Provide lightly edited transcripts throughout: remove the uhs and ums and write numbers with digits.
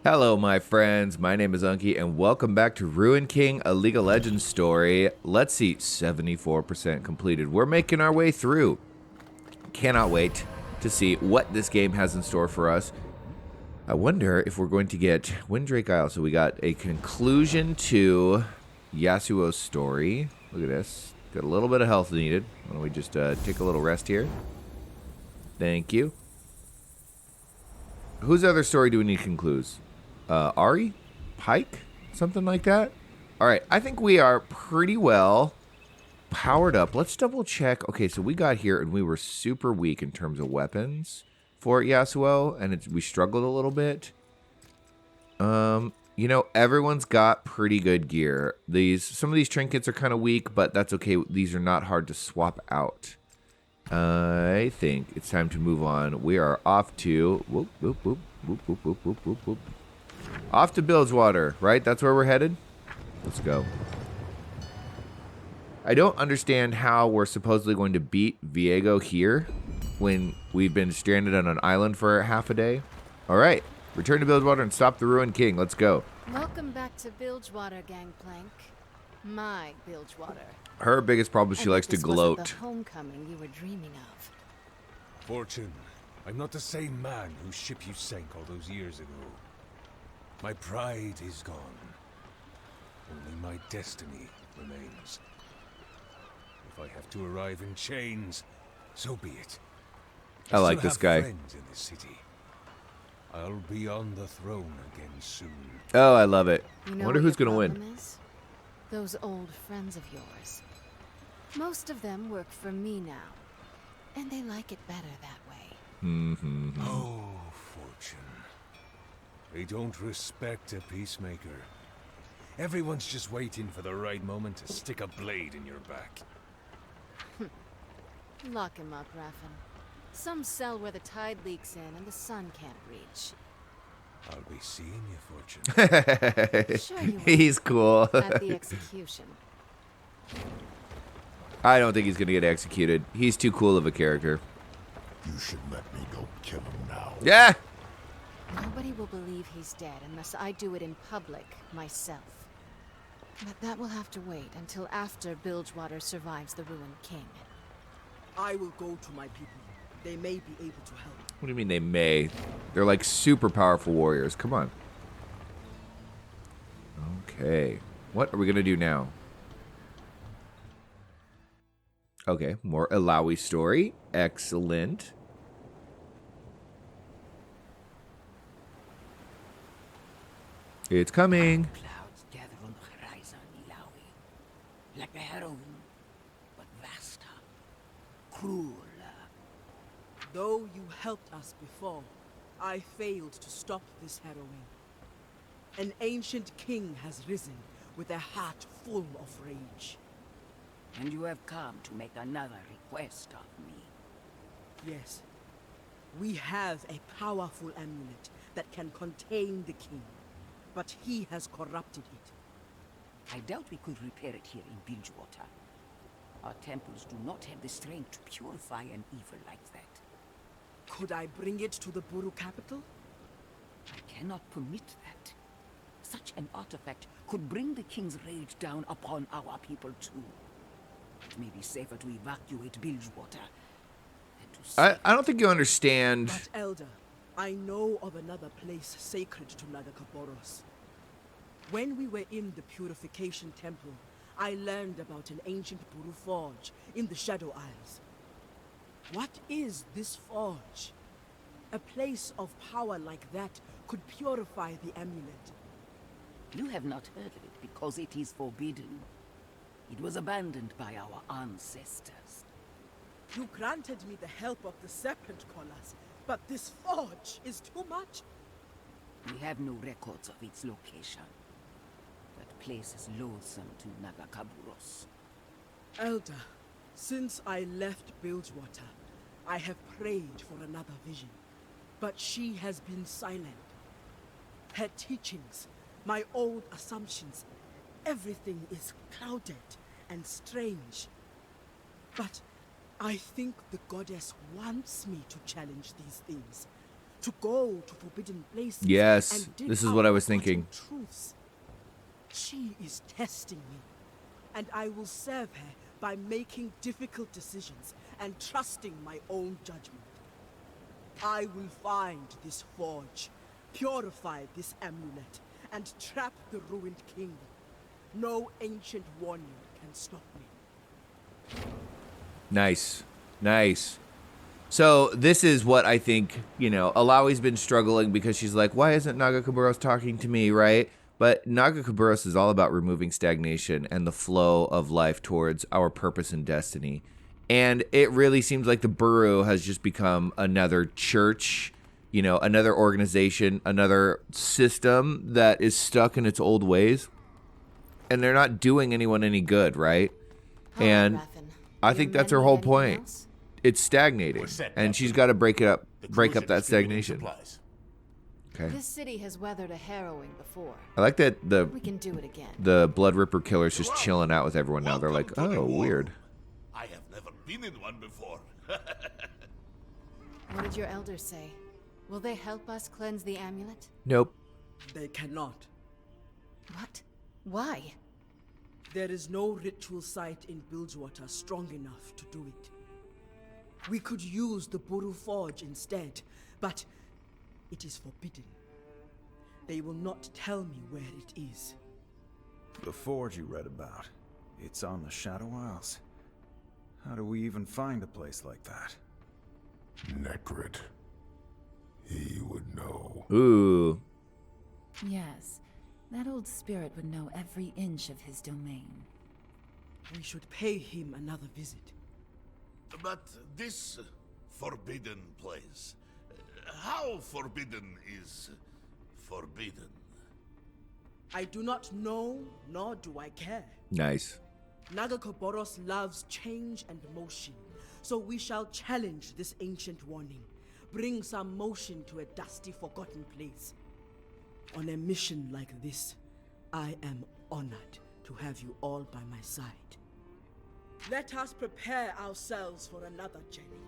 Hello, my friends. My name is Unkie, and welcome back to Ruin King, a League of Legends story. Let's see, 74% completed. We're making our way through. Cannot wait to see what this game has in store for us. I wonder if we're going to get Windrake Isle. So we got a conclusion to Yasuo's story. Look at this. Got a little bit of health needed. Why don't we just take a little rest here? Thank you. Whose other story do we need to conclude? Ari? Pike? Something like that? Alright, I think we are pretty well powered up. Let's double check. Okay, so we got here and we were super weak in terms of weapons for Yasuo, and we struggled a little bit. You know, everyone's got pretty good gear. Some of these trinkets are kind of weak, but that's okay. These are not hard to swap out. I think it's time to move on. We are off to whoop, whoop, whoop, whoop, whoop, whoop, whoop, whoop, whoop. Off to Bilgewater, right? That's where we're headed? Let's go. I don't understand how we're supposedly going to beat Viego here when we've been stranded on an island for half a day. All right, return to Bilgewater and stop the Ruined King. Let's go. Welcome back to Bilgewater, Gangplank. My Bilgewater. Her biggest problem is she likes to gloat. The homecoming you were dreaming of. Fortune, I'm not the same man whose ship you sank all those years ago. My pride is gone. Only my destiny remains. If I have to arrive in chains, so be it. I like this guy. Friends in this city. I'll be on the throne again soon. Oh, I love it. You know I wonder who's going to to win. Those old friends of yours. Most of them work for me now, and they like it better that way. Oh, Fortune. They don't respect a peacemaker. Everyone's just waiting for the right moment to stick a blade in your back. Lock him up, Raffen. Some cell where the tide leaks in and the sun can't reach. I'll be seeing you, Fortune. Sure you will. He's cool. At the execution. I don't think he's going to get executed. He's too cool of a character. You should let me go kill him now. Yeah. Nobody will believe he's dead unless I do it in public myself. But that will have to wait until after Bilgewater survives the Ruined King. I will go to my people. They may be able to help. What do you mean they may? They're like super powerful warriors. Come on. Okay. What are we going to do now? Okay, more Alawi story. Excellent. It's coming. Clouds gather on the horizon, Ilawi. Like a harrowing, but vaster, crueler. Though you helped us before, I failed to stop this harrowing. An ancient king has risen with a heart full of rage. And you have come to make another request of me. Yes, we have a powerful amulet that can contain the king, but he has corrupted it. I doubt we could repair it here in Bilgewater. Our temples do not have the strength to purify an evil like that. Could I bring it to the Buru capital? I cannot permit that. Such an artifact could bring the king's rage down upon our people too. It may be safer to evacuate Bilgewater than to save I don't think you understand. But Elder, I know of another place sacred to Nagakaboros. When we were in the Purification Temple, I learned about an ancient Buru forge in the Shadow Isles. What is this forge? A place of power like that could purify the amulet. You have not heard of it because it is forbidden. It was abandoned by our ancestors. You granted me the help of the Serpent Callers, but this forge is too much. We have no records of its location. That place is loathsome to Nagakaburos. Elder, since I left Bilgewater, I have prayed for another vision, but she has been silent. Her teachings, my old assumptions, everything is clouded and strange. But I think the goddess wants me to challenge these things, to go to forbidden places. Yes, and dig this is out what I was forgotten thinking. Truths. She is testing me, and I will serve her by making difficult decisions and trusting my own judgment. I will find this forge, purify this amulet, and trap the ruined king. No ancient warning can stop me. Nice. Nice. So this is what I think, you know, Alawi's been struggling because she's like, why isn't Nagakaburos talking to me, right? But Nagakaburos is all about removing stagnation and the flow of life towards our purpose and destiny. And it really seems like the Buru has just become another church, you know, another organization, another system that is stuck in its old ways. And they're not doing anyone any good, right? All right, And Raffen. I Do think your that's men her need whole anything point. else? It's stagnating, We're set, and she's Captain. got to break it up, The break crews up are that distributing stagnation. supplies. Okay. This city has weathered a harrowing before. I like that We can do it again. the Blood Ripper killer's just chilling out with everyone now. They're like, Welcome to the oh, war weird. room. I have never been in one before. What did your elders say? Will they help us cleanse the amulet? Nope. They cannot. What? Why? There is no ritual site in Bilgewater strong enough to do it. We could use the Buru Forge instead, but it is forbidden. They will not tell me where it is. The forge you read about. It's on the Shadow Isles. How do we even find a place like that? Necrit. He would know. Ooh. Yes, that old spirit would know every inch of his domain. We should pay him another visit. But this forbidden place, how forbidden is forbidden? I do not know, nor do I care. Nice. Nagakaboros loves change and motion, so we shall challenge this ancient warning. Bring some motion to a dusty, forgotten place. On a mission like this, I am honored to have you all by my side. Let us prepare ourselves for another journey,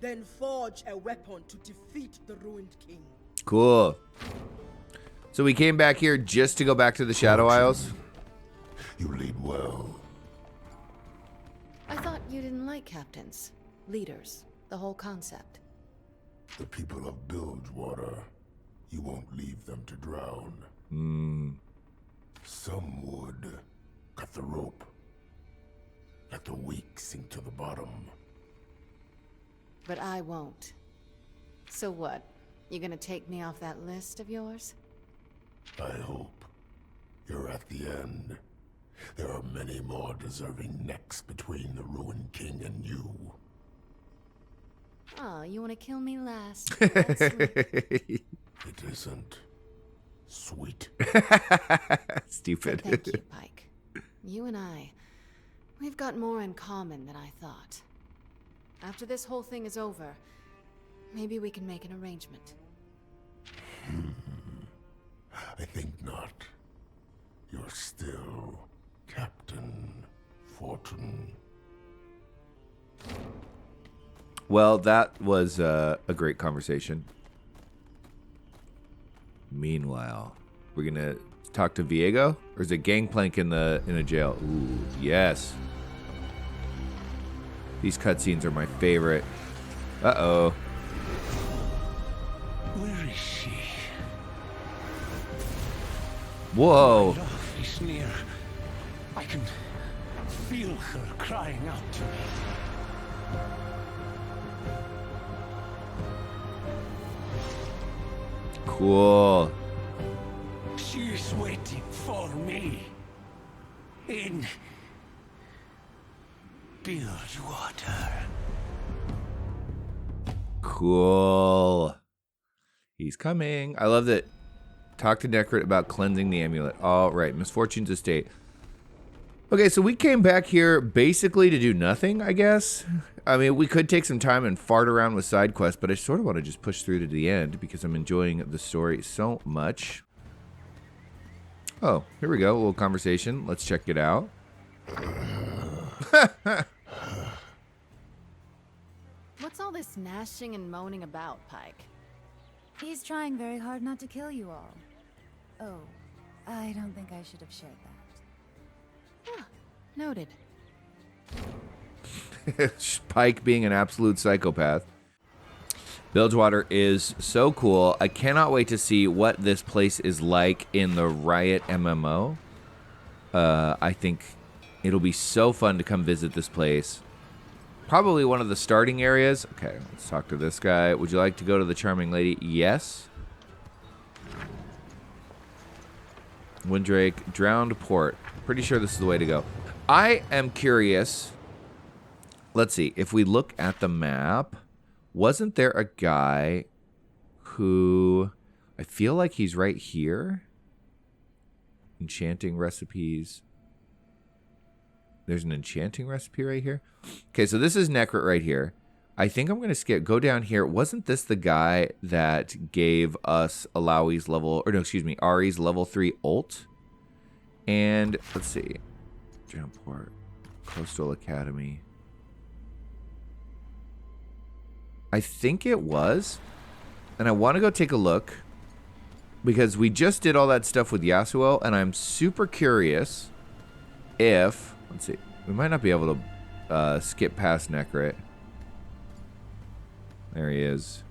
then forge a weapon to defeat the ruined king. Cool. So we came back here just to go back to the Shadow Isles? You lead well. I thought you didn't like captains, leaders, the whole concept. The people of Bilgewater, you won't leave them to drown. Some would. Cut the rope. Let the weak sink to the bottom. But I won't. So what? You gonna take me off that list of yours? I hope. You're at the end. There are many more deserving necks between the ruined king and you. Oh, you wanna kill me last? That's sweet. It isn't sweet. Stupid. Thank you, Pike. You and I, we've got more in common than I thought. After this whole thing is over, maybe we can make an arrangement. I think not. You're still Captain Fortune. Well, that was a great conversation. Meanwhile, we're gonna talk to Viego, or is it Gangplank in a jail? Ooh, yes. These cutscenes are my favorite. Uh-oh. Where is she? Whoa. My love is near. I can feel her crying out to me. Cool. She is waiting for me. In Bilgewater. Cool. He's coming. I love that. Talk to Necrit about cleansing the amulet. All right, Misfortune's estate. Okay, so we came back here basically to do nothing, I guess. I mean, we could take some time and fart around with side quests, but I sort of want to just push through to the end because I'm enjoying the story so much. Oh, here we go. A little conversation. Let's check it out. What's all this gnashing and moaning about, Pike? He's trying very hard not to kill you all. Oh, I don't think I should have shared that. Ah, noted. Pike being an absolute psychopath. Bilgewater is so cool. I cannot wait to see what this place is like in the Riot MMO. I think it'll be so fun to come visit this place. Probably one of the starting areas. Okay, let's talk to this guy. Would you like to go to the charming lady? Yes. Windrake, drowned port. Pretty sure this is the way to go. I am curious. Let's see. If we look at the map, wasn't there a guy who... I feel like he's right here. Enchanting recipes. There's an enchanting recipe right here. Okay, so this is Necrit right here. I think I'm going to go down here. Wasn't this the guy that gave us Alawi's level, or no, excuse me, Ari's level 3 ult? And let's see. Drownport, Coastal Academy. I think it was. And I want to go take a look. Because we just did all that stuff with Yasuo, and I'm super curious if... Let's see. We might not be able to skip past Necrit. There he is.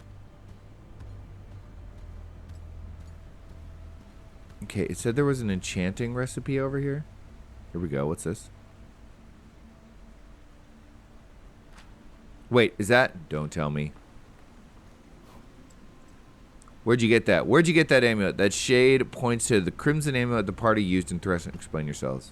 Okay, it said there was an enchanting recipe over here. Here we go. What's this? Wait, is that... Don't tell me. Where'd you get that? Where'd you get that amulet? That shade points to the crimson amulet the party used in Thresh. Explain yourselves.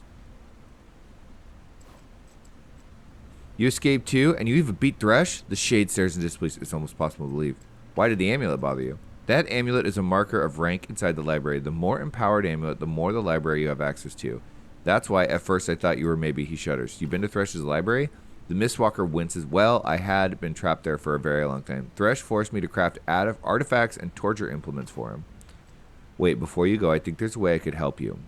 You escaped too, and you even beat Thresh? The shade stares in disbelief. It's almost possible to believe. Why did the amulet bother you? That amulet is a marker of rank inside the library. The more empowered amulet, the more the library you have access to. That's why at first I thought you were maybe he shudders. You been to Thresh's library? The Mistwalker winces. Well, I had been trapped there for a very long time. Thresh forced me to craft artifacts and torture implements for him. Wait, before you go, I think there's a way I could help you.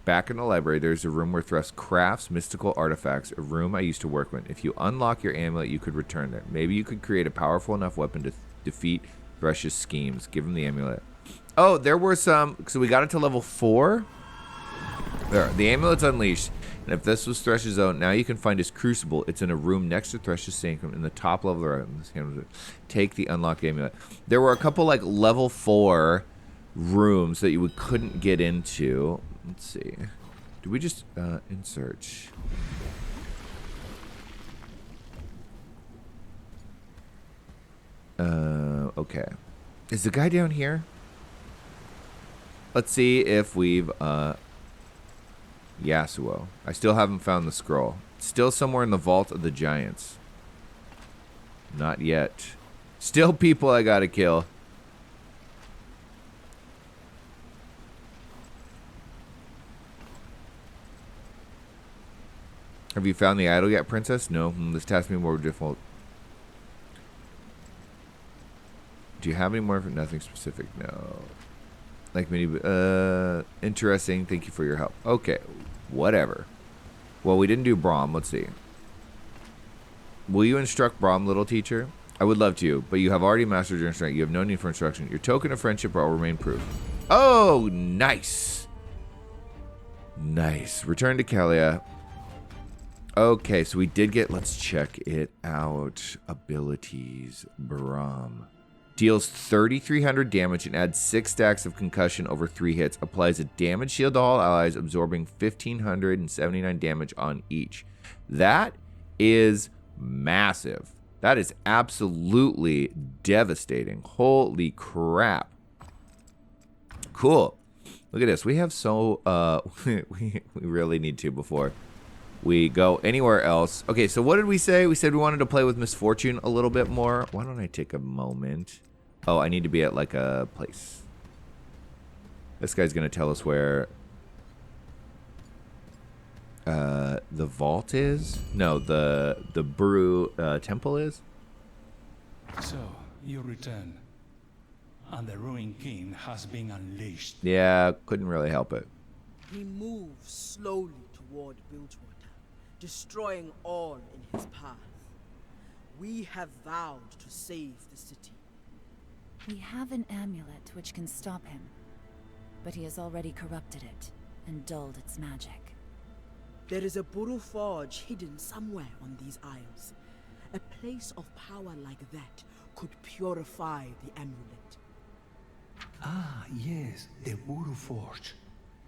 Back in the library, there's a room where Thresh crafts mystical artifacts, a room I used to work with. If you unlock your amulet, you could return there. Maybe you could create a powerful enough weapon to defeat Thresh's schemes. Give him the amulet. Oh, there were some... So we got it to level 4. There, the amulet's unleashed. And if this was Thresh's zone, now you can find his crucible. It's in a room next to Thresh's sanctum in the top level of the room. Take the unlocked amulet. There were a couple like level 4 rooms that you couldn't get into. Let's see. Do we just insert? Okay. Is the guy down here? Let's see if we've Yasuo. I still haven't found the scroll. It's still somewhere in the vault of the giants. Not yet. Still people I gotta kill. Have you found the idol yet, Princess? No. This task may be more difficult. Do you have any more? Nothing specific. No. Like many. Interesting. Thank you for your help. Okay. Whatever. Well, we didn't do Braum. Let's see. Will you instruct Braum, little teacher? I would love to, but you have already mastered your instruction. You have no need for instruction. Your token of friendship will remain proof. Oh, nice. Nice. Return to Kalia. Okay, so we did get, let's check it out. Abilities, Braum. Deals 3,300 damage and adds 6 stacks of concussion over 3 hits. Applies a damage shield to all allies, absorbing 1,579 damage on each. That is massive. That is absolutely devastating. Holy crap. Cool. Look at this. We have so, we really need to before we go anywhere else. Okay, so what did we say? We said we wanted to play with Misfortune a little bit more. Why don't I take a moment? Oh, I need to be at like a place. This guy's going to tell us where the vault is. No, the Brew temple is. So, you return. And the Ruined King has been unleashed. Yeah, couldn't really help it. He moves slowly toward Bilgewater, destroying all in his path. We have vowed to save the city. We have an amulet which can stop him, but he has already corrupted it and dulled its magic. There is a Buru forge hidden somewhere on these isles. A place of power like that could purify the amulet. Ah, yes, the Buru Forge.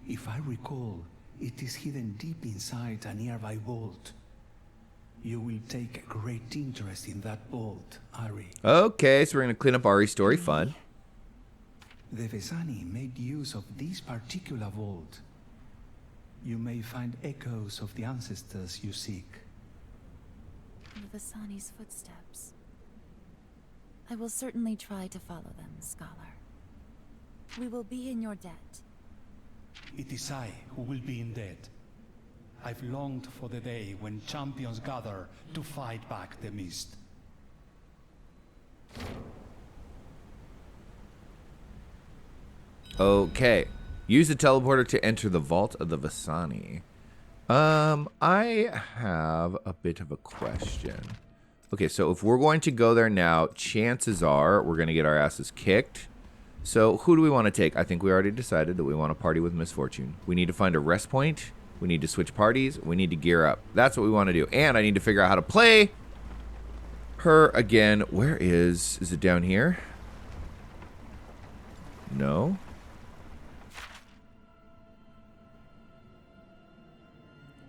If I recall, it is hidden deep inside a nearby vault. You will take a great interest in that vault, Ari. Okay, so we're going to clean up Ari's story. Fun. The Vesani made use of this particular vault. You may find echoes of the ancestors you seek. The Vasani's footsteps. I will certainly try to follow them, Scholar. We will be in your debt. It is I who will be in debt. I've longed for the day when champions gather to fight back the mist. Okay. Use the teleporter to enter the vault of the Vasani. I have a bit of a question. Okay, so if we're going to go there now, chances are we're going to get our asses kicked. So who do we want to take? I think we already decided that we want to party with Misfortune. We need to find a rest point. We need to switch parties. We need to gear up. That's what we want to do. And I need to figure out how to play her again. Where is it down here? No.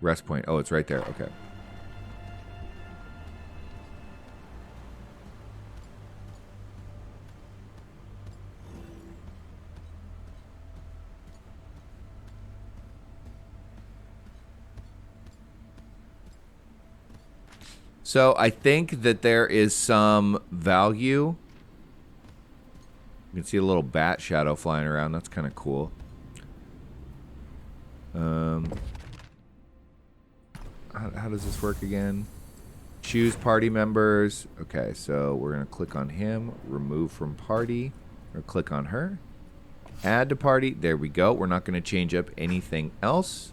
Rest point. Oh, it's right there. Okay. So I think that there is some value. You can see a little bat shadow flying around. That's kind of cool. How does this work again? Choose party members. Okay, so we're going to click on him. Remove from party. Or click on her. Add to party. There we go. We're not going to change up anything else.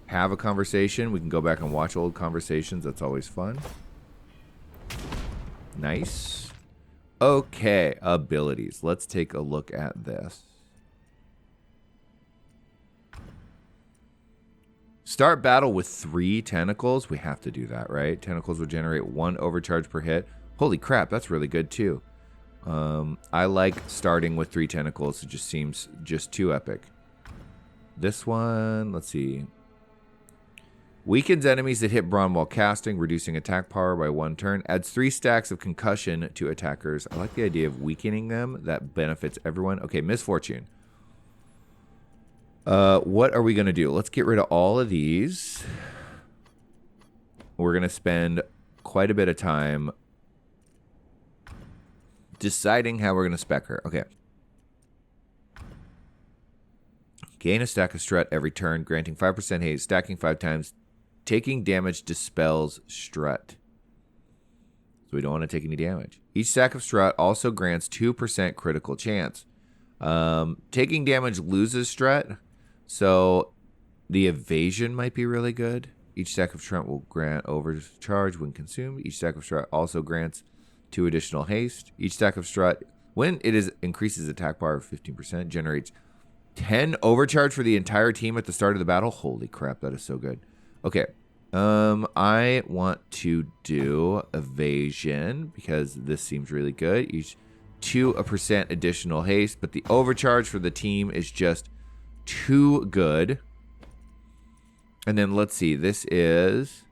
Have a conversation. We can go back and watch old conversations. That's always fun. Nice. Okay, abilities. Let's take a look at this. Start battle with 3 tentacles. We have to do that, right? Tentacles will generate 1 overcharge per hit. Holy crap, that's really good too. I like starting with 3 tentacles. It just seems just too epic. This one, let's see. Weakens enemies that hit Brawn while casting, reducing attack power by 1 turn. Adds 3 stacks of concussion to attackers. I like the idea of weakening them. That benefits everyone. Okay, Misfortune. What are we going to do? Let's get rid of all of these. We're going to spend quite a bit of time deciding how we're going to spec her. Okay. Gain a stack of strut every turn, granting 5% haste, stacking 5 times. Taking damage dispels strut. So we don't want to take any damage. Each stack of strut also grants 2% critical chance. Taking damage loses strut. So the evasion might be really good. Each stack of strut will grant overcharge when consumed. Each stack of strut also grants 2 additional haste. Each stack of strut, when it increases attack power of 15%, generates 10 overcharge for the entire team at the start of the battle. Holy crap, that is so good. Okay. I want to do evasion because this seems really good. Each 2% additional haste, but the overcharge for the team is just too good. And then let's see. This is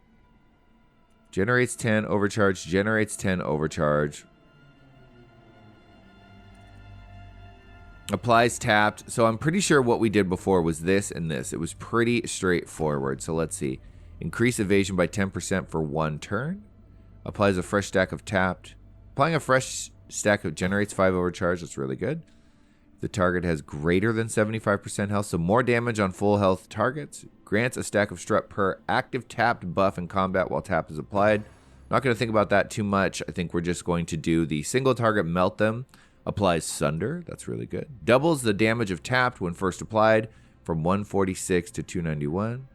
generates 10 overcharge, generates 10 overcharge. Applies tapped. So I'm pretty sure what we did before was this and this. It was pretty straightforward. So let's see. Increase evasion by 10% for 1 turn. Applies a fresh stack of tapped. Applying a fresh stack of generates 5 overcharge. That's really good. The target has greater than 75% health, so more damage on full health targets. Grants a stack of strut per active tapped buff in combat while tap is applied. Not going to think about that too much. I think we're just going to do the single target melt them. Applies Sunder. That's really good. Doubles the damage of tapped when first applied from 146 to 291.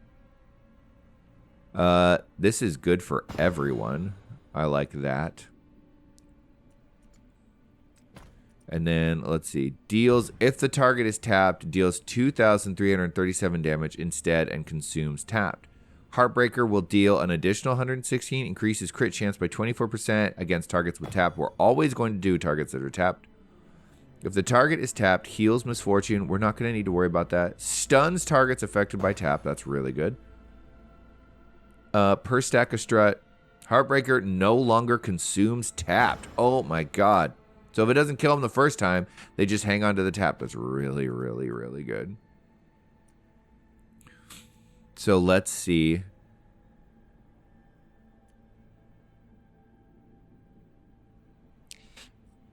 This is good for everyone. I like that. And then, let's see. Deals, if the target is tapped, deals 2,337 damage instead and consumes tapped. Heartbreaker will deal an additional 116, increases crit chance by 24% against targets with tap. We're always going to do targets that are tapped. If the target is tapped, heals misfortune. We're not going to need to worry about that. Stuns targets affected by tap. That's really good. Per stack of strut. Heartbreaker no longer consumes tapped. Oh my god. So if it doesn't kill them the first time, they just hang on to the tap. That's really, really, really good. So let's see.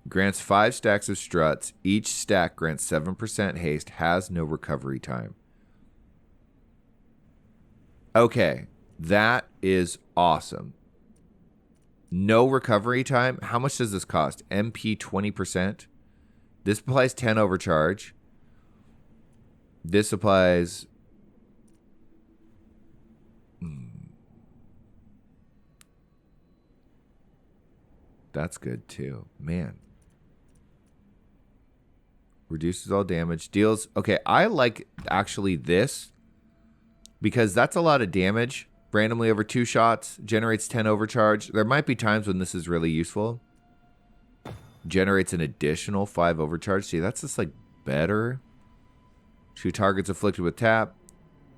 Grants 5 stacks of struts. Each stack grants 7% haste. Has no recovery time. Okay. That is awesome. No recovery time. How much does this cost? MP 20%. This applies 10 overcharge. This applies... That's good too. Man. Reduces all damage. Deals... Okay, I like actually this. Because that's a lot of damage. Randomly over 2 shots. Generates 10 overcharge. There might be times when this is really useful. Generates an additional 5 overcharge. See, that's just like better. 2 targets afflicted with tap.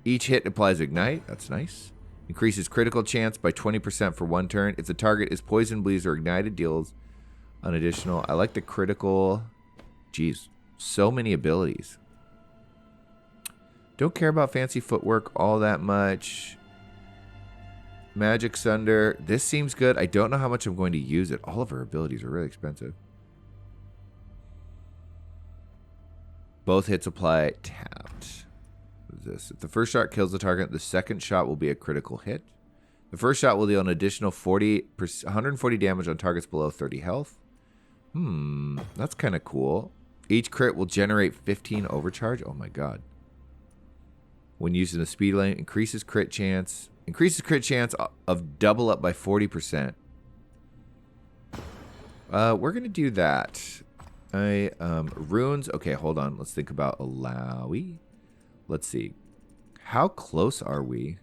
Each hit applies ignite. That's nice. Increases critical chance by 20% for 1 turn. If the target is poisoned, bleeds, or ignited, deals an additional. I like the critical. Jeez. So many abilities. Don't care about fancy footwork all that much. Magic Sunder. This seems good. I don't know how much I'm going to use it. All of her abilities are really expensive. Both hits apply tapped. What is this? If the first shot kills the target, the second shot will be a critical hit. The first shot will deal an additional 140 damage on targets below 30 health. That's kind of cool. Each crit will generate 15 overcharge. Oh my god. When used in a speed lane, increases crit chance. Increases crit chance of double up by 40%. We're going to do that. Runes. Okay, hold on. Let's think about Alawi. Let's see. How close are we?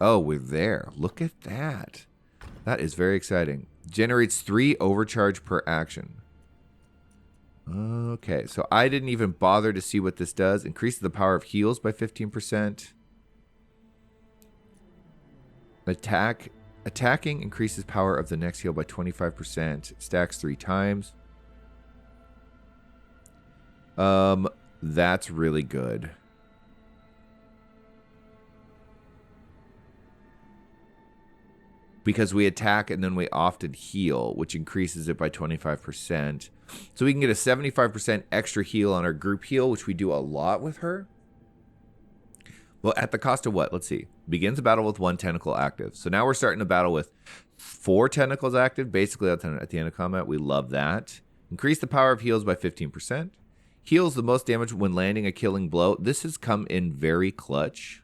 Oh, we're there. Look at that. That is very exciting. Generates 3 overcharge per action. Okay, so I didn't even bother to see what this does. Increases the power of heals by 15%. Attacking increases power of the next heal by 25%. Stacks 3 times. That's really good. Because we attack and then we often heal, which increases it by 25%. So we can get a 75% extra heal on our group heal, which we do a lot with her. Well, at the cost of what? Let's see. Begins a battle with 1 tentacle active. So now we're starting a battle with 4 tentacles active, basically at the end of combat. We love that. Increase the power of heals by 15%. Heals the most damage when landing a killing blow. This has come in very clutch.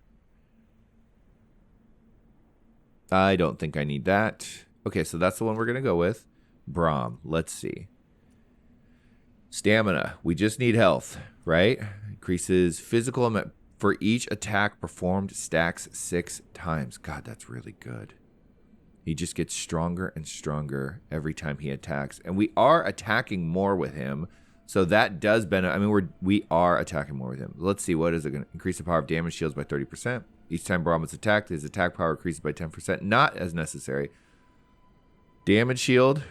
I don't think I need that. Okay, so that's the one we're going to go with. Brahm. Let's see. Stamina. We just need health, right? Increases physical for each attack performed, stacks 6 times. God, that's really good. He just gets stronger and stronger every time he attacks. And we are attacking more with him. So that does benefit. I mean, we are attacking more with him. Let's see. What is it going to increase the power of damage shields by 30%? Each time Brahm is attacked, his attack power increases by 10%. Not as necessary. Damage shield.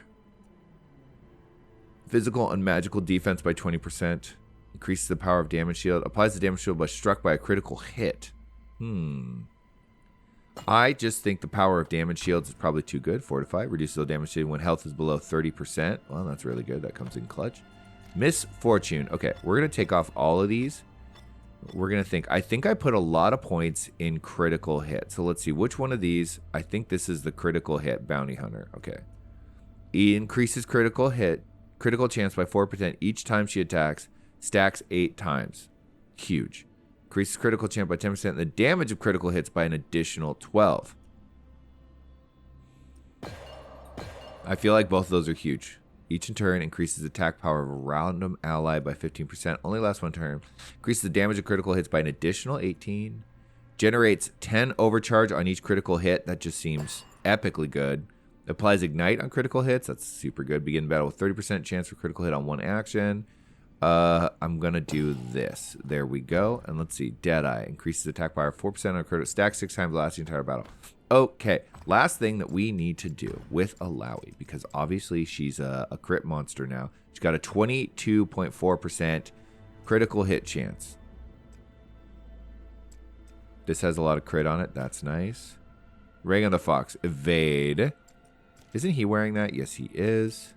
Physical and magical defense by 20%. Increases the power of damage shield. Applies the damage shield by struck by a critical hit. I just think the power of damage shields is probably too good. Fortify. Reduces the damage shield when health is below 30%. Well, that's really good. That comes in clutch. Misfortune. Okay, we're going to take off all of these. We're going to think. I think I put a lot of points in critical hit. So let's see. Which one of these? I think this is the critical hit bounty hunter. Okay. He increases critical chance by 4% each time she attacks. Stacks 8 times. Huge. Increases critical chance by 10%. And the damage of critical hits by an additional 12. I feel like both of those are huge. Each in turn increases attack power of a random ally by 15%. Only lasts one turn. Increases the damage of critical hits by an additional 18. Generates 10 overcharge on each critical hit. That just seems epically good. Applies Ignite on critical hits. That's super good. Begin battle with 30% chance for critical hit on one action. I'm going to do this. There we go. And let's see. Deadeye. Increases attack power 4% on critical. Stack 6 times, lasts the entire battle. Okay. Last thing that we need to do with Alawi, because obviously she's a crit monster now. She's got a 22.4% critical hit chance. This has a lot of crit on it. That's nice. Ring of the Fox. Evade. Isn't he wearing that? Yes, he is.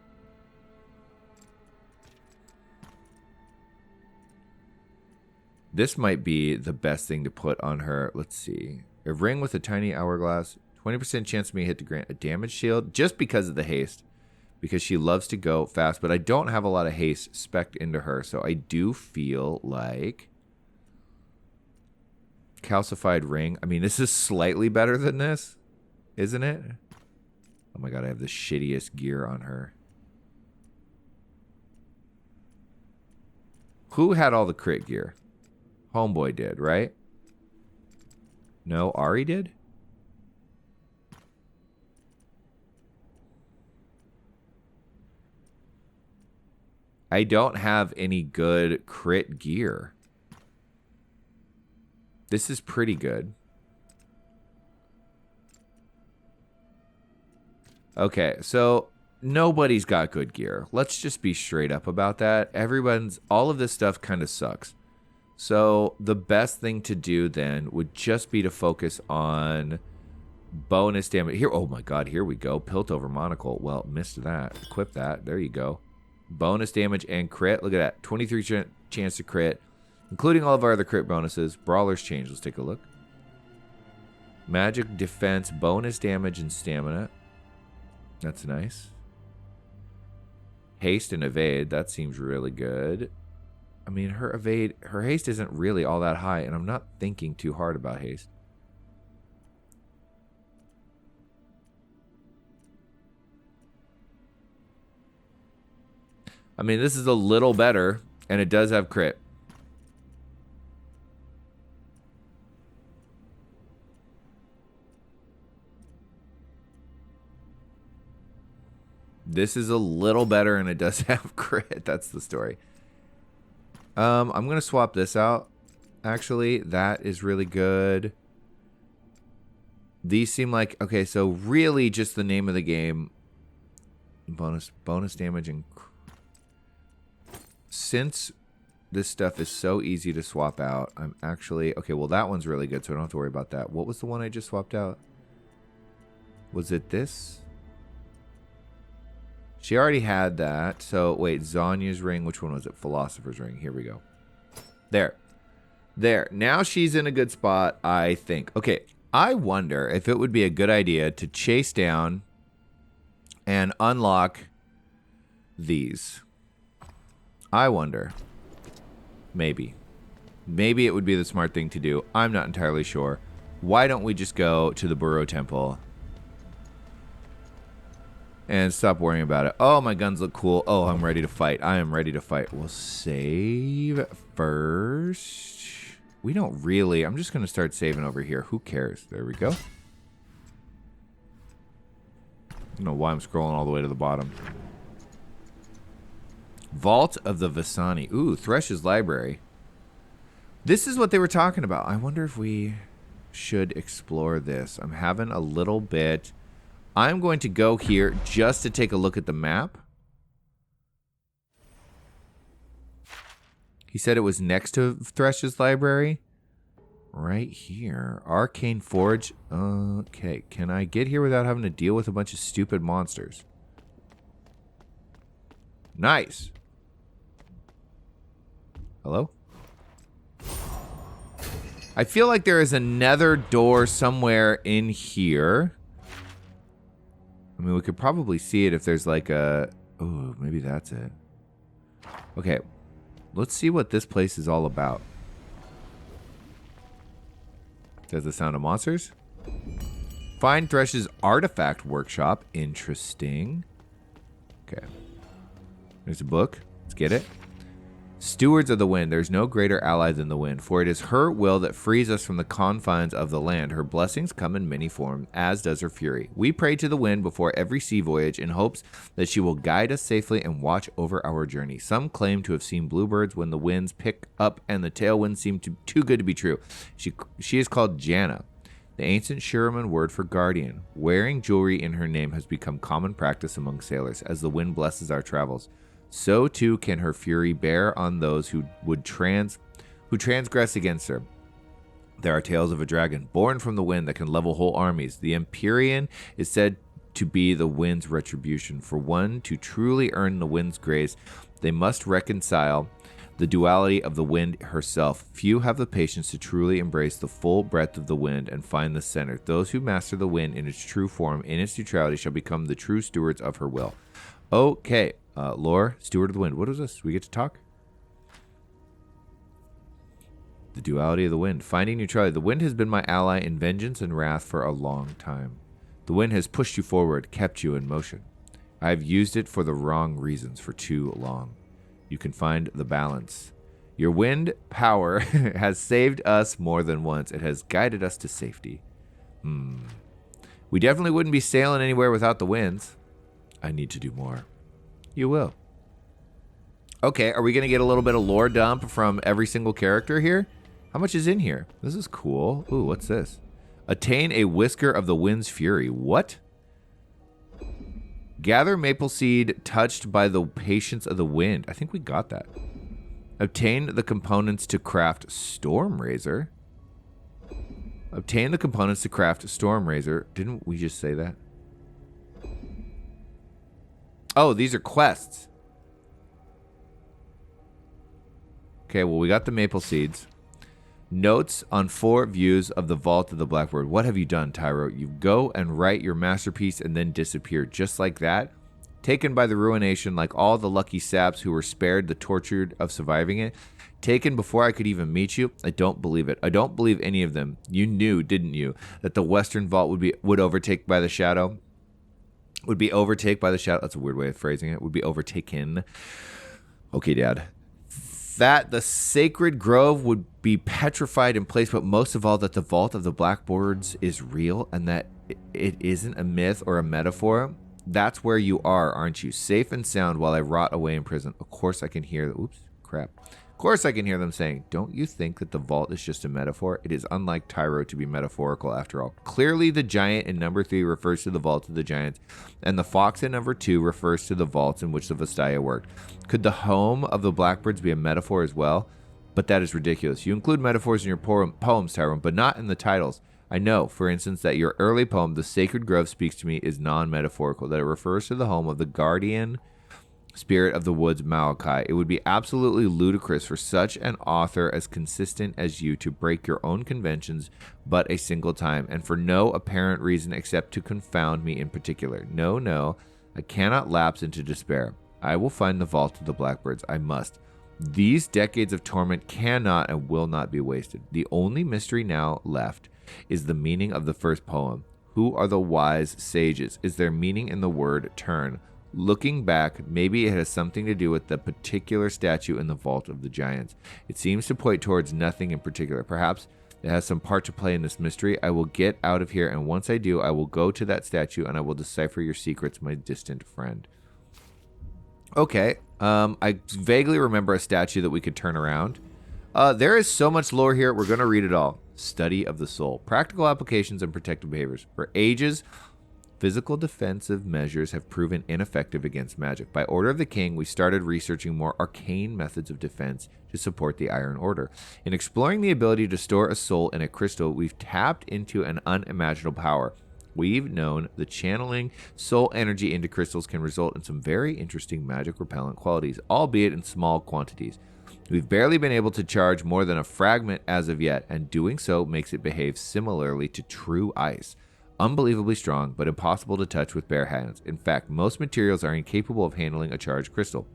This might be the best thing to put on her. Let's see. A ring with a tiny hourglass. 20% chance of me hit to grant a damage shield. Just because of the haste. Because she loves to go fast. But I don't have a lot of haste spec'd into her. So I do feel like... Calcified ring. I mean, this is slightly better than this. Isn't it? Oh my god, I have the shittiest gear on her. Who had all the crit gear? Homeboy did, right? No, Ari did? I don't have any good crit gear. This is pretty good. Okay, so nobody's got good gear. Let's just be straight up about that. All of this stuff kind of sucks. So the best thing to do then would just be to focus on bonus damage. Here, oh my god, here we go. Piltover Monocle. Well, missed that. Equip that. There you go. Bonus damage and crit. Look at that. 23% chance to crit. Including all of our other crit bonuses. Brawler's Change. Let's take a look. Magic defense, bonus damage, and stamina. That's nice. Haste and evade. That seems really good. I mean, her haste isn't really all that high, and I'm not thinking too hard about haste. I mean, this is a little better, and it does have crit. This is a little better, and it does have crit. That's the story. I'm going to swap this out, actually. That is really good. These seem like... Okay, so really just the name of the game. Bonus damage and... Since this stuff is so easy to swap out, I'm actually... Okay, well, that one's really good, so I don't have to worry about that. What was the one I just swapped out? Was it this? She already had that. So, wait, Zonya's ring. Which one was it? Philosopher's ring. Here we go. There. There. Now she's in a good spot, I think. Okay, I wonder if it would be a good idea to chase down and unlock these. I wonder. Maybe. Maybe it would be the smart thing to do. I'm not entirely sure. Why don't we just go to the Burrow Temple and stop worrying about it? Oh, my guns look cool. Oh, I'm ready to fight. I am ready to fight. We'll save first. We don't really. I'm just going to start saving over here. Who cares? There we go. I don't know why I'm scrolling all the way to the bottom. Vault of the Vasani. Ooh, Thresh's Library. This is what they were talking about. I wonder if we should explore this. I'm having a little bit... I'm going to go here just to take a look at the map. He said it was next to Thresh's Library. Right here. Arcane Forge. Okay, can I get here without having to deal with a bunch of stupid monsters? Nice. Hello? I feel like there is another door somewhere in here. I mean, we could probably see it if there's like a... Oh, maybe that's it. Okay. Let's see what this place is all about. There's the sound of monsters. Find Thresh's Artifact Workshop. Interesting. Okay. There's a book. Let's get it. Stewards of the wind, there's no greater ally than the wind, for it is her will that frees us from the confines of the land. Her blessings come in many forms, as does her fury. We pray to the wind before every sea voyage in hopes that she will guide us safely and watch over our journey. Some claim to have seen bluebirds when the winds pick up and the tailwinds seem too good to be true. She is called Janna, the ancient Shuriman word for guardian. Wearing jewelry in her name has become common practice among sailors as the wind blesses our travels. So too can her fury bear on those who transgress against her. There are tales of a dragon born from the wind that can level whole armies. The Empyrean is said to be the wind's retribution. For one to truly earn the wind's grace, they must reconcile the duality of the wind herself. Few have the patience to truly embrace the full breadth of the wind and find the center. Those who master the wind in its true form, in its neutrality, shall become the true stewards of her will. Okay. Lore, Steward of the Wind. What is this? We get to talk? The duality of the wind. Finding neutrality. The wind has been my ally in vengeance and wrath for a long time. The wind has pushed you forward, kept you in motion. I have used it for the wrong reasons for too long. You can find the balance. Your wind power has saved us more than once. It has guided us to safety. We definitely wouldn't be sailing anywhere without the winds. I need to do more. You will. Okay, are we going to get a little bit of lore dump from every single character here? How much is in here? This is cool. Ooh, what's this? Attain a whisker of the wind's fury. What? Gather maple seed touched by the patience of the wind. I think we got that. Obtain the components to craft Storm Razor. Obtain the components to craft Storm Razor. Didn't we just say that? Oh, these are quests. Okay, well, we got the maple seeds. Notes on 4 views of the Vault of the Blackbird. What have you done, Tyro? You go and write your masterpiece and then disappear just like that? Taken by the ruination like all the lucky saps who were spared the torture of surviving it? Taken before I could even meet you? I don't believe it. I don't believe any of them. You knew, didn't you, that the Western Vault would overtake by the shadow? Would be overtaken by the shadow. That's a weird way of phrasing it. Would be overtaken. Okay, Dad. That the sacred grove would be petrified in place, but most of all that the Vault of the Blackbirds is real and that it isn't a myth or a metaphor. That's where you are, aren't you? Safe and sound while I rot away in prison. Of course I can hear... Oops, crap. Of course I can hear them saying, don't you think that the vault is just a metaphor? It is unlike Tyro to be metaphorical after all. Clearly the giant in number 3 refers to the vault of the giants, and the fox in number 2 refers to the vaults in which the Vastaya worked. Could the home of the Blackbirds be a metaphor as well? But that is ridiculous. You include metaphors in your poems, Tyrone, but not in the titles. I know, for instance, that your early poem, The Sacred Grove Speaks to Me, is non-metaphorical, that it refers to the home of the guardian spirit of the woods, Malachi. It would be absolutely ludicrous for such an author as consistent as you to break your own conventions but a single time, and for no apparent reason except to confound me in particular. No, I cannot lapse into despair. I will find the vault of the Blackbirds. I must. These decades of torment cannot and will not be wasted. The only mystery now left is the meaning of the first poem. Who are the wise sages? Is there meaning in the word turn? Looking back, maybe it has something to do with the particular statue in the Vault of the Giants. It seems to point towards nothing in particular. Perhaps it has some part to play in this mystery. I will get out of here, and once I do, I will go to that statue and I will decipher your secrets, my distant friend. Okay, I vaguely remember a statue that we could turn around. There is so much lore here, we're going to read it all. Study of the soul. Practical applications and protective behaviors. For ages, physical defensive measures have proven ineffective against magic. By order of the king, we started researching more arcane methods of defense to support the Iron Order. In exploring the ability to store a soul in a crystal, we've tapped into an unimaginable power. We've known the channeling soul energy into crystals can result in some very interesting magic repellent qualities, albeit in small quantities. We've barely been able to charge more than a fragment as of yet, and doing so makes it behave similarly to true ice. Unbelievably strong, but impossible to touch with bare hands. In fact, most materials are incapable of handling a charged crystal.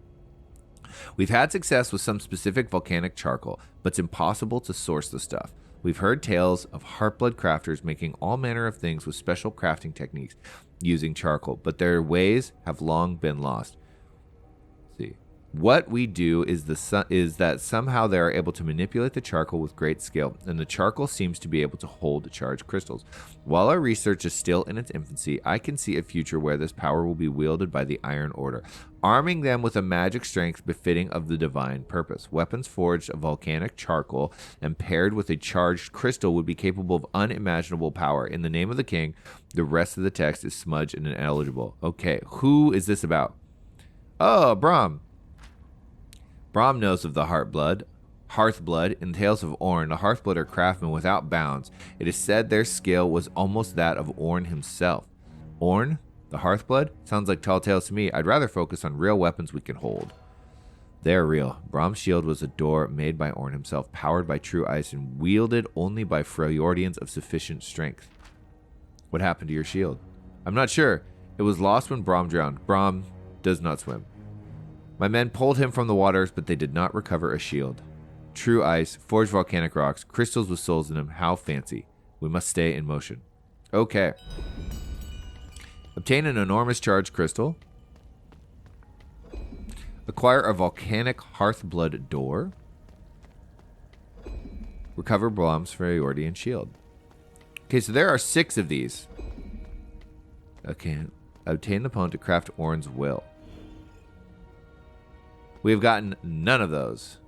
We've had success with some specific volcanic charcoal, but it's impossible to source the stuff. We've heard tales of heartblood crafters making all manner of things with special crafting techniques using charcoal, but their ways have long been lost. Let's see. What we do is that somehow they are able to manipulate the charcoal with great skill, and the charcoal seems to be able to hold charged crystals. While our research is still in its infancy, I can see a future where this power will be wielded by the Iron Order, arming them with a magic strength befitting of the divine purpose. Weapons forged of volcanic charcoal and paired with a charged crystal would be capable of unimaginable power. In the name of the king, the rest of the text is smudged and ineligible. Okay, who is this about? Oh, Brahm. Brahm knows of the Hearthblood. In Tales of Orn, the Hearthblood are craftsmen without bounds. It is said their skill was almost that of Orn himself. Orn, the Hearthblood? Sounds like tall tales to me. I'd rather focus on real weapons we can hold. They're real. Brahm's shield was a door made by Orn himself, powered by true ice and wielded only by Freljordians of sufficient strength. What happened to your shield? I'm not sure. It was lost when Brahm drowned. Brahm does not swim. My men pulled him from the waters, but they did not recover a shield. True ice, forged volcanic rocks, crystals with souls in them. How fancy. We must stay in motion. Okay. Obtain an enormous charged crystal. Acquire a volcanic Hearthblood door. Recover Brahm's Freljordian shield. Okay, so there are 6 of these. Okay. Obtain the opponent to craft Orn's will. We have gotten none of those.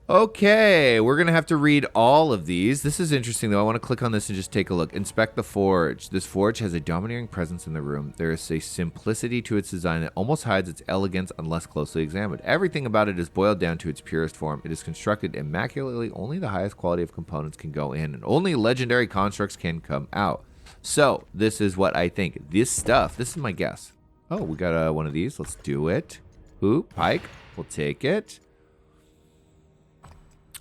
Okay, we're going to have to read all of these. This is interesting, though. I want to click on this and just take a look. Inspect the forge. This forge has a domineering presence in the room. There is a simplicity to its design that almost hides its elegance unless closely examined. Everything about it is boiled down to its purest form. It is constructed immaculately. Only the highest quality of components can go in, and only legendary constructs can come out. So, this is what I think. This stuff, this is my guess. Oh, we got one of these. Let's do it. Ooh, pike. We'll take it.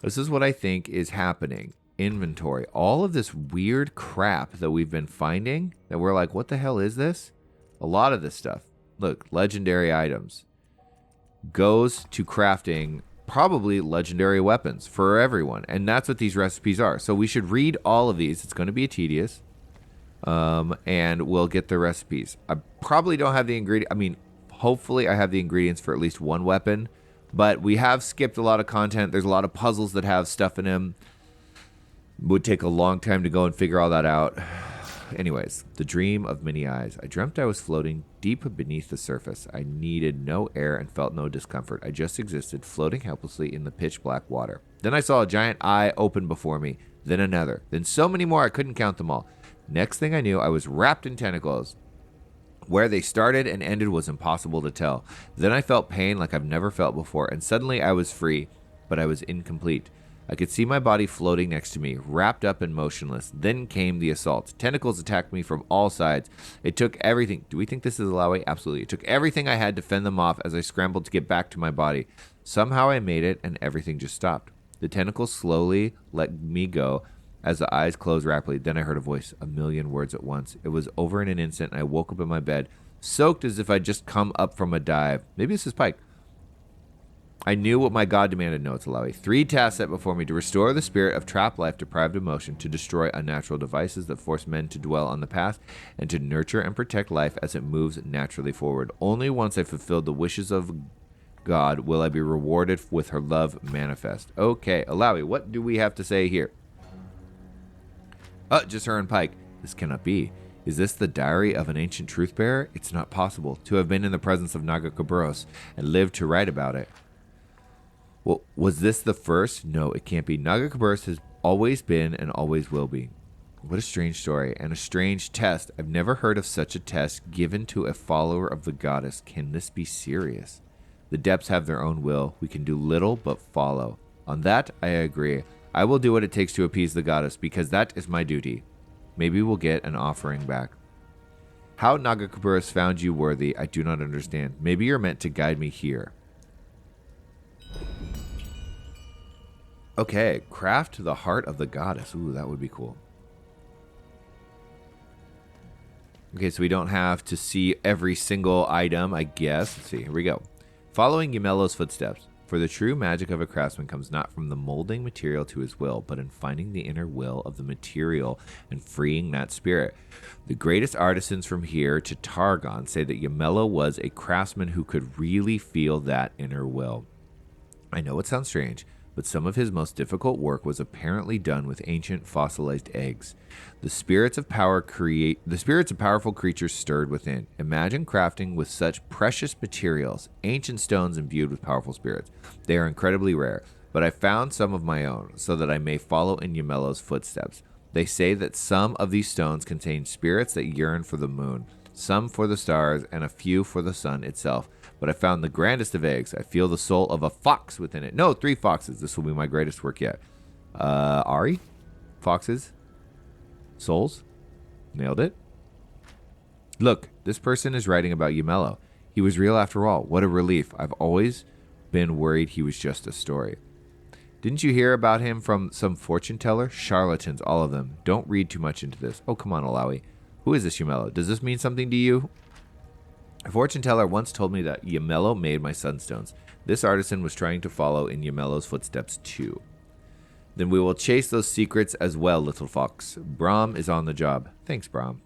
This is what I think is happening. Inventory. All of this weird crap that we've been finding that we're like, what the hell is this? A lot of this stuff. Look, legendary items. Goes to crafting probably legendary weapons for everyone. And that's what these recipes are. So we should read all of these. It's going to be tedious. And we'll get the recipes. I probably don't have the ingredient. I mean, hopefully I have the ingredients for at least one weapon, but we have skipped a lot of content. There's a lot of puzzles that have stuff in them. Would take a long time to go and figure all that out. Anyways, the dream of many eyes. I dreamt I was floating deep beneath the surface. I needed no air and felt no discomfort. I just existed, floating helplessly in the pitch black water. Then I saw a giant eye open before me, then another, then so many more I couldn't count them all. Next thing I knew, I was wrapped in tentacles. Where they started and ended was impossible to tell. Then I felt pain like I've never felt before, and suddenly I was free, but I was incomplete. I could see my body floating next to me, wrapped up and motionless. Then came the assault. Tentacles attacked me from all sides. It took everything. Do we think this is Alawi? Absolutely. It took everything I had to fend them off as I scrambled to get back to my body. Somehow I made it, and everything just stopped. The tentacles slowly let me go as the eyes closed rapidly. Then I heard a voice, a million words at once. It was over in an instant, and I woke up in my bed, soaked as if I'd just come up from a dive. Maybe this is Pike. I knew what my God demanded. No, it's Alawi. 3 tasks set before me: to restore the spirit of trapped life deprived of motion, to destroy unnatural devices that force men to dwell on the path, and to nurture and protect life as it moves naturally forward. Only once I fulfilled the wishes of God will I be rewarded with her love manifest. Okay, Alawi, what do we have to say here? Just her and Pike. This cannot be. Is this the diary of an ancient truth-bearer? It's not possible to have been in the presence of Naga Cabros and lived to write about it. Well, was this the first? No, it can't be. Naga Cabros has always been and always will be. What a strange story and a strange test. I've never heard of such a test given to a follower of the goddess. Can this be serious? The depths have their own will. We can do little but follow. On that, I agree. I will do what it takes to appease the goddess, because that is my duty. Maybe we'll get an offering back. How Naga Cabros found you worthy, I do not understand. Maybe you're meant to guide me here. Okay, craft the heart of the goddess. Ooh, that would be cool. Okay, so we don't have to see every single item, I guess. Let's see, here we go. Following Yamelo's footsteps. For the true magic of a craftsman comes not from the molding material to his will, but in finding the inner will of the material and freeing that spirit. The greatest artisans from here to Targon say that Yamelo was a craftsman who could really feel that inner will. I know it sounds strange, but some of his most difficult work was apparently done with ancient fossilized eggs. The spirits of powerful creatures stirred within. Imagine crafting with such precious materials, ancient stones imbued with powerful spirits. They are incredibly rare, but I found some of my own, so that I may follow in Yamelo's footsteps. They say that some of these stones contain spirits that yearn for the moon, some for the stars, and a few for the sun itself. But I found the grandest of eggs. I feel the soul of a fox within it. No, 3 foxes. This will be my greatest work yet. Ari? Foxes? Souls? Nailed it. Look, this person is writing about Yamelo. He was real after all. What a relief. I've always been worried he was just a story. Didn't you hear about him from some fortune teller? Charlatans, all of them. Don't read too much into this. Oh, come on, Alawi. Who is this Yamelo? Does this mean something to you? A fortune teller once told me that Yamelo made my sunstones. This artisan was trying to follow in Yamelo's footsteps too. Then we will chase those secrets as well, little fox. Brahm is on the job. Thanks, Brahm.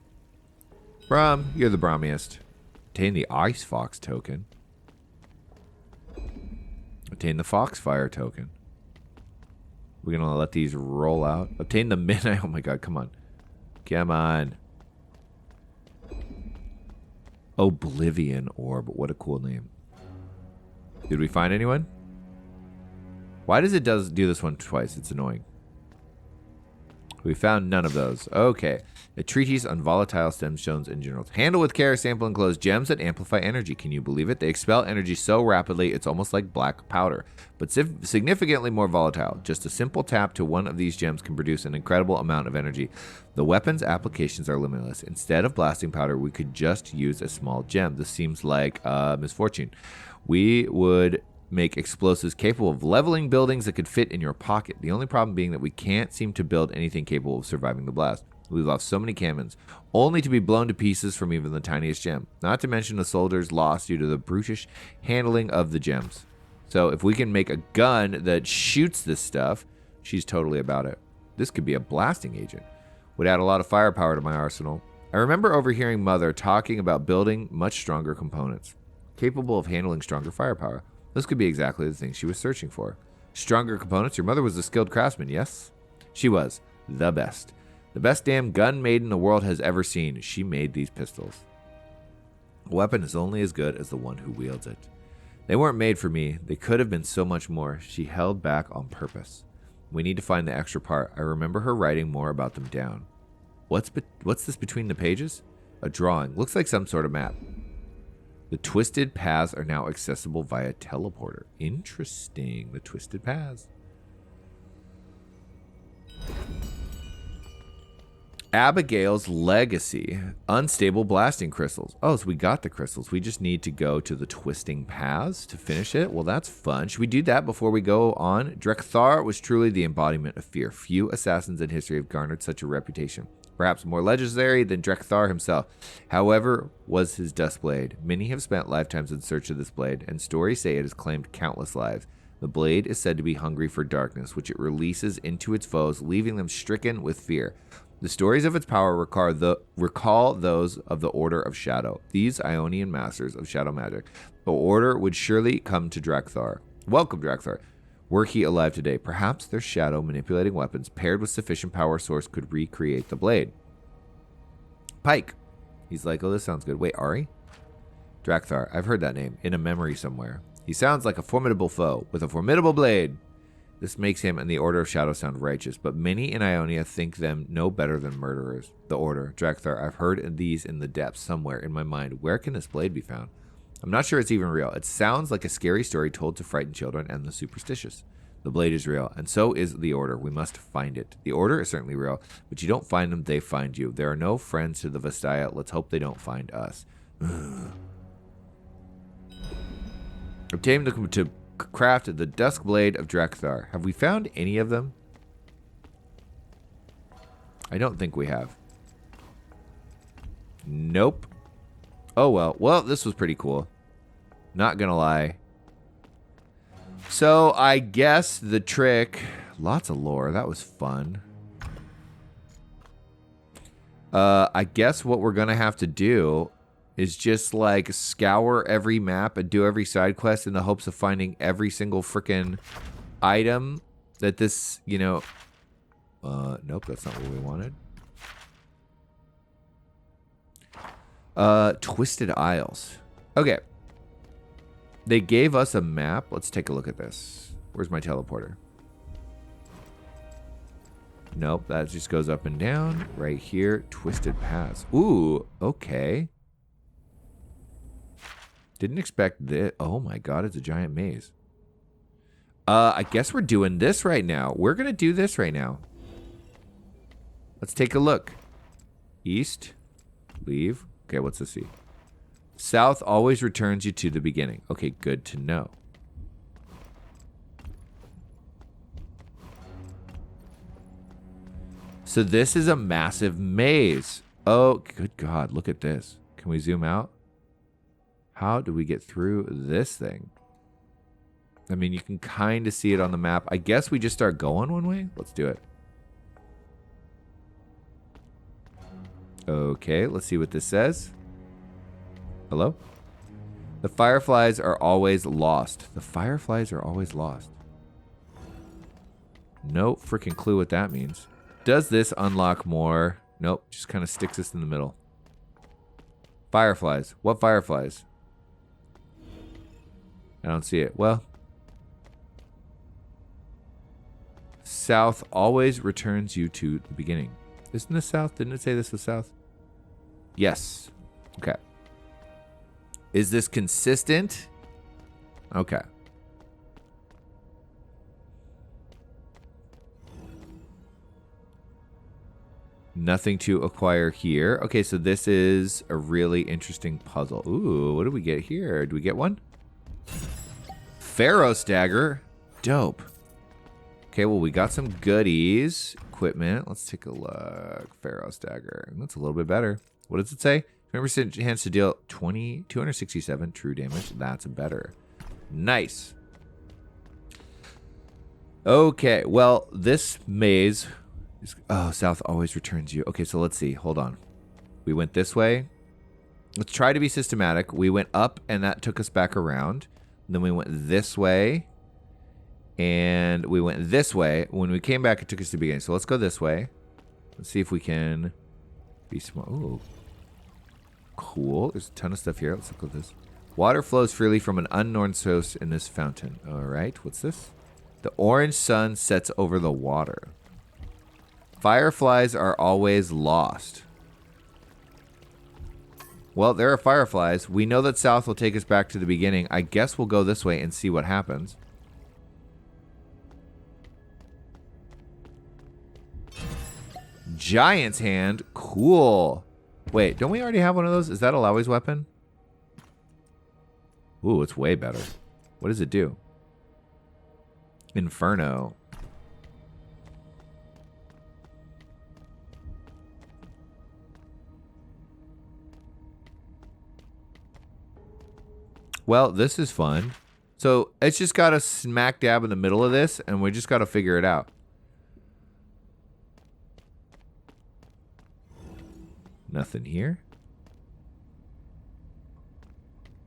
Brahm, you're the Brahmiest. Obtain the Ice Fox token. Obtain the Foxfire token. We're going to let these roll out. Obtain the Midnight. Oh my god, come on. Come on. Oblivion Orb. What a cool name. Did we find anyone? Why does it do this one twice? It's annoying. We found none of those. Okay. A treatise on volatile stones in general. Handle with care, sample enclosed gems that amplify energy. Can you believe it? They expel energy so rapidly it's almost like black powder, but significantly more volatile. Just a simple tap to one of these gems can produce an incredible amount of energy. The weapon's applications are limitless. Instead of blasting powder, we could just use a small gem. This seems like misfortune. We would make explosives capable of leveling buildings that could fit in your pocket. The only problem being that we can't seem to build anything capable of surviving the blast. We've lost so many cannons, only to be blown to pieces from even the tiniest gem. Not to mention the soldiers lost due to the brutish handling of the gems. So if we can make a gun that shoots this stuff, she's totally about it. This could be a blasting agent. Would add a lot of firepower to my arsenal. I remember overhearing Mother talking about building much stronger components, capable of handling stronger firepower. This could be exactly the thing she was searching for. Stronger components? Your mother was a skilled craftsman, yes? She was. The best. The best damn gun maiden the world has ever seen. She made these pistols. A weapon is only as good as the one who wields it. They weren't made for me. They could have been so much more. She held back on purpose. We need to find the extra part. I remember her writing more about them down. What's this between the pages? A drawing. Looks like some sort of map. The twisted paths are now accessible via teleporter. Interesting. The twisted paths. Abigail's legacy. Unstable blasting crystals. Oh, so we got the crystals. We just need to go to the twisting paths to finish it. Well, that's fun. Should we do that before we go on? Drekthar was truly the embodiment of fear. Few assassins in history have garnered such a reputation. Perhaps more legendary than Drekthar himself. However, was his dust blade. Many have spent lifetimes in search of this blade, and stories say it has claimed countless lives. The blade is said to be hungry for darkness, which it releases into its foes, leaving them stricken with fear. The stories of its power recall those of the Order of Shadow. These Ionian masters of shadow magic. The order would surely come to Drekthar. Welcome, Drekthar. Were he alive today, perhaps their shadow manipulating weapons paired with sufficient power source could recreate the blade. Pike. He's like, oh, this sounds good. Wait, Ari? Drekthar. I've heard that name in a memory somewhere. He sounds like a formidable foe with a formidable blade. This makes him and the Order of Shadow sound righteous, but many in Ionia think them no better than murderers. The Order. Drekthar. I've heard these in the depths somewhere in my mind. Where can this blade be found? I'm not sure it's even real. It sounds like a scary story told to frighten children and the superstitious. The blade is real, and so is the Order. We must find it. The Order is certainly real, but you don't find them, they find you. There are no friends to the Vastaya. Let's hope they don't find us. Obtain to craft the Dusk Blade of Drekthar. Have we found any of them? I don't think we have. Nope. Oh well. Well, this was pretty cool. Not gonna lie. So I guess the trick... Lots of lore. That was fun. I guess what we're going to have to do is just, like, scour every map and do every side quest in the hopes of finding every single freaking item that this, you know... nope, that's not what we wanted. Twisted Isles. Okay. They gave us a map. Let's take a look at this. Where's my teleporter? Nope, that just goes up and down. Right here, Twisted Paths. Ooh, okay. Didn't expect this. Oh my god, it's a giant maze. I guess we're doing this right now. We're gonna do this right now. Let's take a look. East, leave. Okay, what's the C? South always returns you to the beginning. Okay, good to know. So this is a massive maze. Oh, good God, look at this. Can we zoom out? How do we get through this thing? I mean, you can kind of see it on the map. I guess we just start going one way. Let's do it. Okay, let's see what this says. Hello? The fireflies are always lost. The fireflies are always lost. No freaking clue what that means. Does this unlock more? Nope, just kind of sticks us in the middle. Fireflies. What fireflies? I don't see it. Well, south always returns you to the beginning. Isn't this south? Didn't it say this was south? Yes. Okay. Is this consistent? Okay. Nothing to acquire here. Okay, so this is a really interesting puzzle. Ooh, what do we get here? Do we get one? Pharaoh Stagger. Dope. Okay, well, we got some goodies. Equipment. Let's take a look. Pharaoh Stagger. That's a little bit better. What does it say? Remember, hands to deal 267 true damage. That's better. Nice. Okay, well, this maze... Oh, south always returns you. Okay, so let's see. Hold on. We went this way. Let's try to be systematic. We went up, and that took us back around. Then we went this way. And we went this way. When we came back, it took us to the beginning. So let's go this way. Let's see if we can be smart. Ooh. Cool. There's a ton of stuff here. Let's look at this. Water flows freely from an unknown source in this fountain. All right. What's this? The orange sun sets over the water. Fireflies are always lost. Well, there are fireflies. We know that south will take us back to the beginning. I guess we'll go this way and see what happens. Giant's hand. Cool. Wait, don't we already have one of those? Is that a Lowy's weapon? Ooh, it's way better. What does it do? Inferno. Well, this is fun. So it's just got us smack dab in the middle of this, and we just got to figure it out. Nothing here.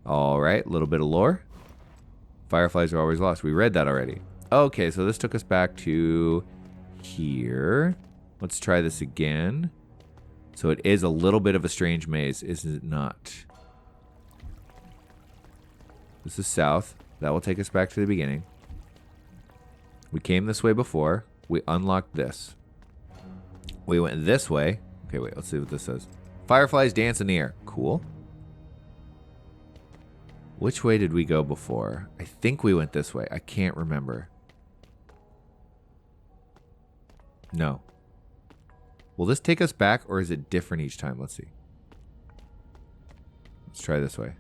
All right, a little bit of lore. Fireflies are always lost. We read that already. Okay, so this took us back to here. Let's try this again. So it is a little bit of a strange maze, is it not? This is south. That will take us back to the beginning. We came this way before. We unlocked this. We went this way. Okay, wait. Let's see what this says. Fireflies dance in the air. Cool. Which way did we go before? I think we went this way. I can't remember. No. Will this take us back, or is it different each time? Let's see. Let's try this way.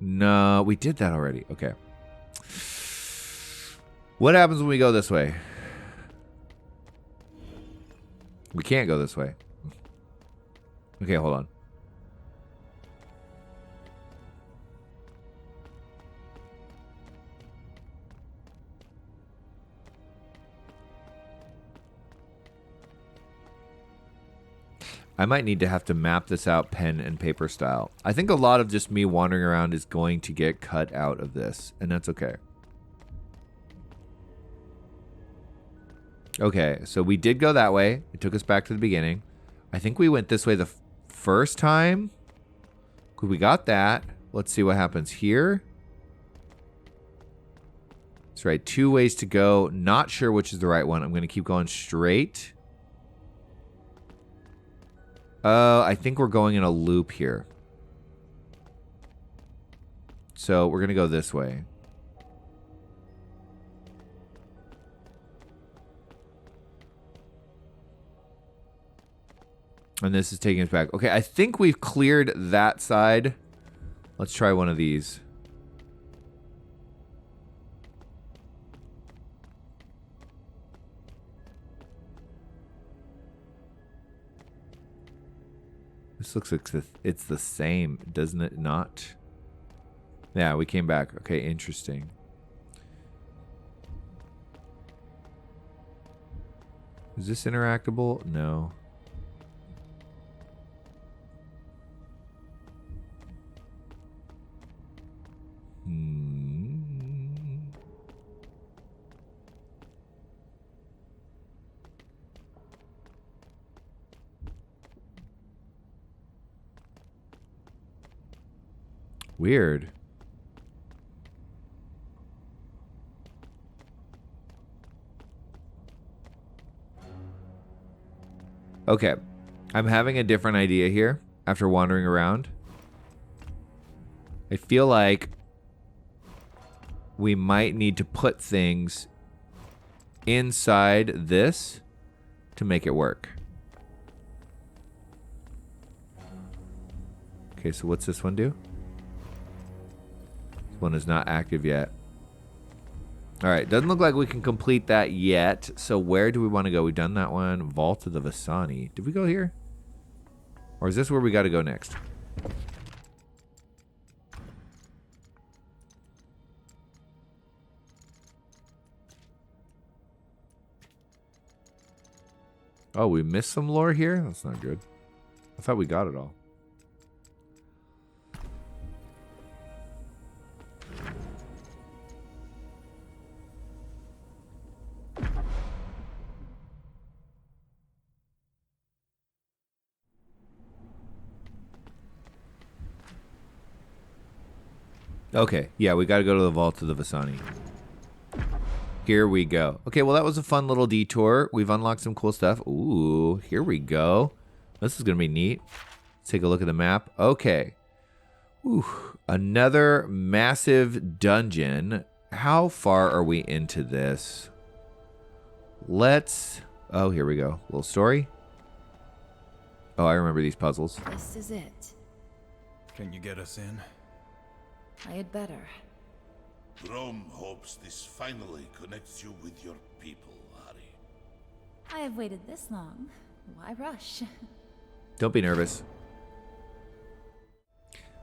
No, we did that already. Okay. What happens when we go this way? We can't go this way. Okay, hold on. I might need to have to map this out pen and paper style. I think a lot of just me wandering around is going to get cut out of this, and that's okay. Okay, so we did go that way. It took us back to the beginning. I think we went this way the first time. We got that. Let's see what happens here. That's right, 2 ways to go. Not sure which is the right one. I'm going to keep going straight. I think we're going in a loop here. So we're going to go this way. And this is taking us back. Okay, I think we've cleared that side. Let's try one of these. This looks like it's the same, doesn't it not? Yeah, we came back. Okay, interesting. Is this interactable? No. Weird. Okay. I'm having a different idea here after wandering around. I feel like we might need to put things inside this to make it work. Okay, so what's this one do? One is not active yet. All right, doesn't look like we can complete that yet. So where do we want to go? We've done that one. Vault of the Vasani. Did we go here? Or is this where we got to go next? Oh, we missed some lore here? That's not good. I thought we got it all. Okay, yeah, we got to go to the Vault of the Vasani. Here we go. Okay, well, that was a fun little detour. We've unlocked some cool stuff. Ooh, here we go. This is going to be neat. Let's take a look at the map. Okay. Ooh, another massive dungeon. How far are we into this? Let's... Oh, here we go. Little story. Oh, I remember these puzzles. This is it. Can you get us in? I had better. Rome hopes this finally connects you with your people, Harry. I have waited this long. Why rush? Don't be nervous.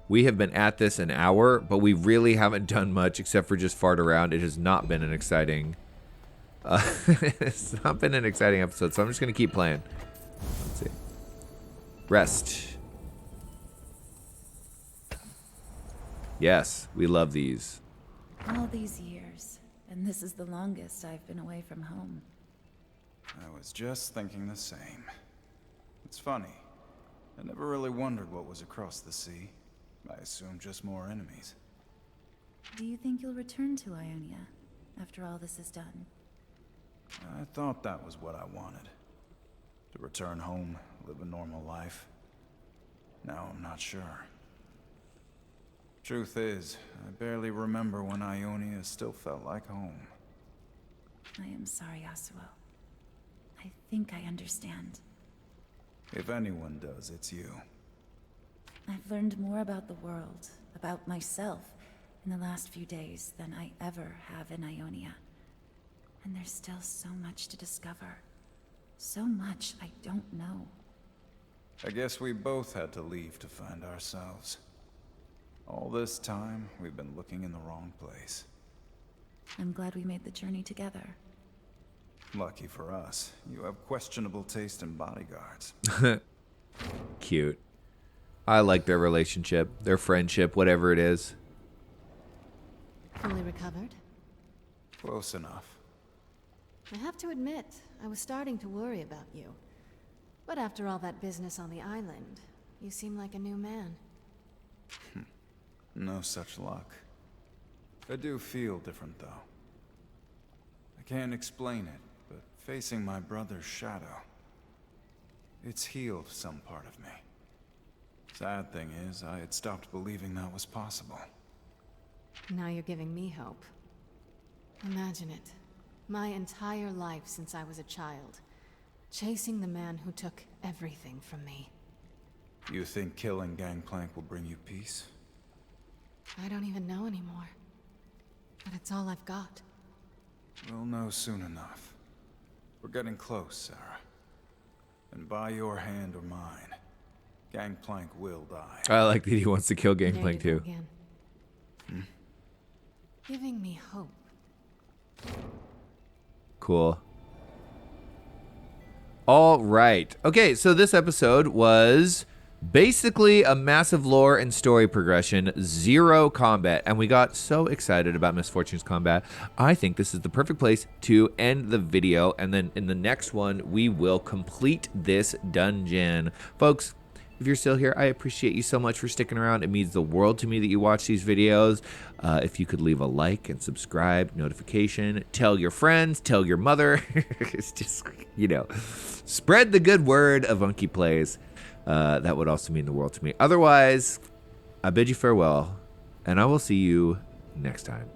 We have been at this an hour, but we really haven't done much except for just fart around. It has not been an exciting... it's not been an exciting episode, so I'm just going to keep playing. Let's see. Rest. Yes, we love these. All these years, and this is the longest I've been away from home. I was just thinking the same. It's funny. I never really wondered what was across the sea. I assumed just more enemies. Do you think you'll return to Ionia after all this is done? I thought that was what I wanted. To return home, live a normal life. Now I'm not sure. Truth is, I barely remember when Ionia still felt like home. I am sorry, Yasuo. I think I understand. If anyone does, it's you. I've learned more about the world, about myself, in the last few days than I ever have in Ionia. And there's still so much to discover. So much I don't know. I guess we both had to leave to find ourselves. All this time, we've been looking in the wrong place. I'm glad we made the journey together. Lucky for us, you have questionable taste in bodyguards. Cute. I like their relationship, their friendship, whatever it is. Fully recovered? Close enough. I have to admit, I was starting to worry about you. But after all that business on the island, you seem like a new man. No such luck. I do feel different, though. I can't explain it, but facing my brother's shadow, it's healed some part of me. Sad thing is, I had stopped believing that was possible. Now you're giving me hope. Imagine it. My entire life since I was a child, chasing the man who took everything from me. You think killing Gangplank will bring you peace? I don't even know anymore. But it's all I've got. We'll know soon enough. We're getting close, Sarah. And by your hand or mine, Gangplank will die. I like that he wants to kill Gangplank There you too. go again. Giving me hope. Cool. All right. Okay, so this episode was basically a massive lore and story progression, 0 combat, and we got so excited about Misfortune's combat. I think this is the perfect place to end the video, and then in the next one, we will complete this dungeon. Folks, if you're still here, I appreciate you so much for sticking around. It means the world to me that you watch these videos. If you could leave a like and subscribe, notification, tell your friends, tell your mother. It's just, you know, spread the good word of Unkie Plays. That would also mean the world to me. Otherwise, I bid you farewell, and I will see you next time.